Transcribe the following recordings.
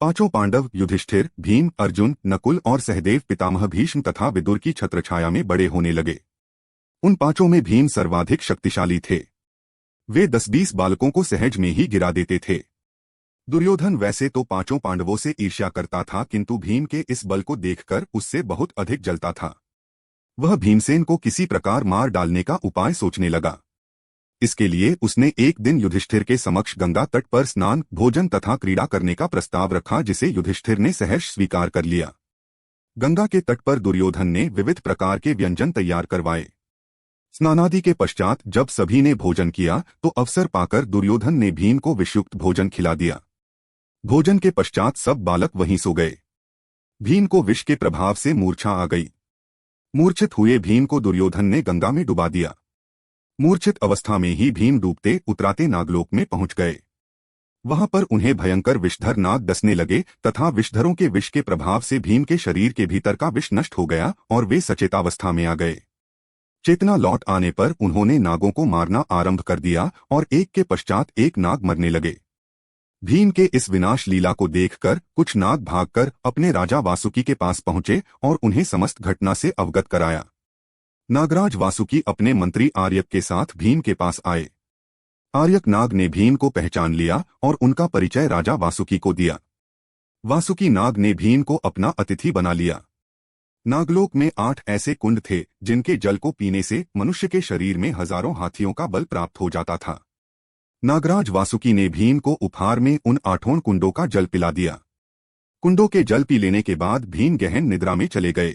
पांचों पांडव युधिष्ठिर, भीम, अर्जुन, नकुल और सहदेव पितामह भीष्म तथा विदुर की छत्रछाया में बड़े होने लगे। उन पांचों में भीम सर्वाधिक शक्तिशाली थे। वे 10-20 बालकों को सहज में ही गिरा देते थे। दुर्योधन वैसे तो पांचों पांडवों से ईर्ष्या करता था, किंतु भीम के इस बल को देखकर उससे बहुत अधिक जलता था। वह भीमसेन को किसी प्रकार मार डालने का उपाय सोचने लगा। इसके लिए उसने एक दिन युधिष्ठिर के समक्ष गंगा तट पर स्नान, भोजन तथा क्रीड़ा करने का प्रस्ताव रखा, जिसे युधिष्ठिर ने सहर्ष स्वीकार कर लिया। गंगा के तट पर दुर्योधन ने विविध प्रकार के व्यंजन तैयार करवाए। स्नानादि के पश्चात जब सभी ने भोजन किया तो अवसर पाकर दुर्योधन ने भीम को विषयुक्त भोजन खिला दिया। भोजन के पश्चात सब बालक वहीं सो गए। भीम को विष के प्रभाव से मूर्छा आ गई। मूर्छित हुए भीम को दुर्योधन ने गंगा में डुबा दिया। मूर्छित अवस्था में ही भीम डूबते उतराते नागलोक में पहुंच गए। वहां पर उन्हें भयंकर विषधर नाग डसने लगे तथा विषधरों के विष के प्रभाव से भीम के शरीर के भीतर का विष नष्ट हो गया और वे सचेतावस्था में आ गए। चेतना लौट आने पर उन्होंने नागों को मारना आरंभ कर दिया और एक के पश्चात एक नाग मरने लगे। भीम के इस विनाश लीला को देखकर कुछ नाग भागकर अपने राजा वासुकी के पास पहुंचे और उन्हें समस्त घटना से अवगत कराया। नागराज वासुकी अपने मंत्री आर्यक के साथ भीम के पास आए। आर्यक नाग ने भीम को पहचान लिया और उनका परिचय राजा वासुकी को दिया। वासुकी नाग ने भीम को अपना अतिथि बना लिया। नागलोक में 8 ऐसे कुंड थे जिनके जल को पीने से मनुष्य के शरीर में हजारों हाथियों का बल प्राप्त हो जाता था। नागराज वासुकी ने भीम को उपहार में उन 8 कुंडों का जल पिला दिया। कुंडों के जल पी लेने के बाद भीम गहन निद्रा में चले गए।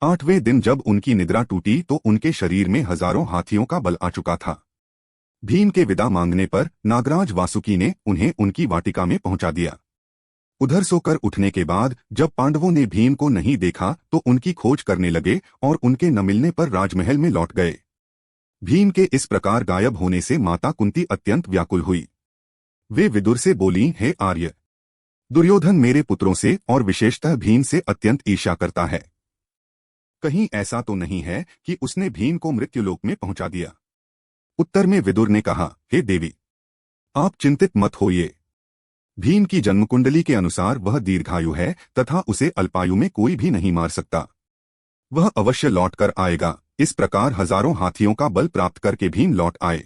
8वें दिन जब उनकी निद्रा टूटी तो उनके शरीर में हजारों हाथियों का बल आ चुका था। भीम के विदा मांगने पर नागराज वासुकी ने उन्हें उनकी वाटिका में पहुंचा दिया। उधर सोकर उठने के बाद जब पांडवों ने भीम को नहीं देखा तो उनकी खोज करने लगे और उनके न मिलने पर राजमहल में लौट गए। भीम के इस प्रकार गायब होने से माता कुंती अत्यंत व्याकुल हुई। वे विदुर से बोली, हे आर्य, दुर्योधन मेरे पुत्रों से और विशेषतः भीम से अत्यंत ईर्ष्या करता है। कहीं ऐसा तो नहीं है कि उसने भीम को मृत्युलोक में पहुंचा दिया। उत्तर में विदुर ने कहा, हे देवी, आप चिंतित मत होइए। भीम की जन्मकुंडली के अनुसार वह दीर्घायु है तथा उसे अल्पायु में कोई भी नहीं मार सकता। वह अवश्य लौट कर आएगा। इस प्रकार हजारों हाथियों का बल प्राप्त करके भीम लौट आए।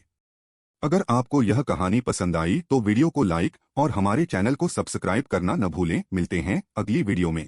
अगर आपको यह कहानी पसंद आई तो वीडियो को लाइक और हमारे चैनल को सब्सक्राइब करना न भूलें। मिलते हैं अगली वीडियो में।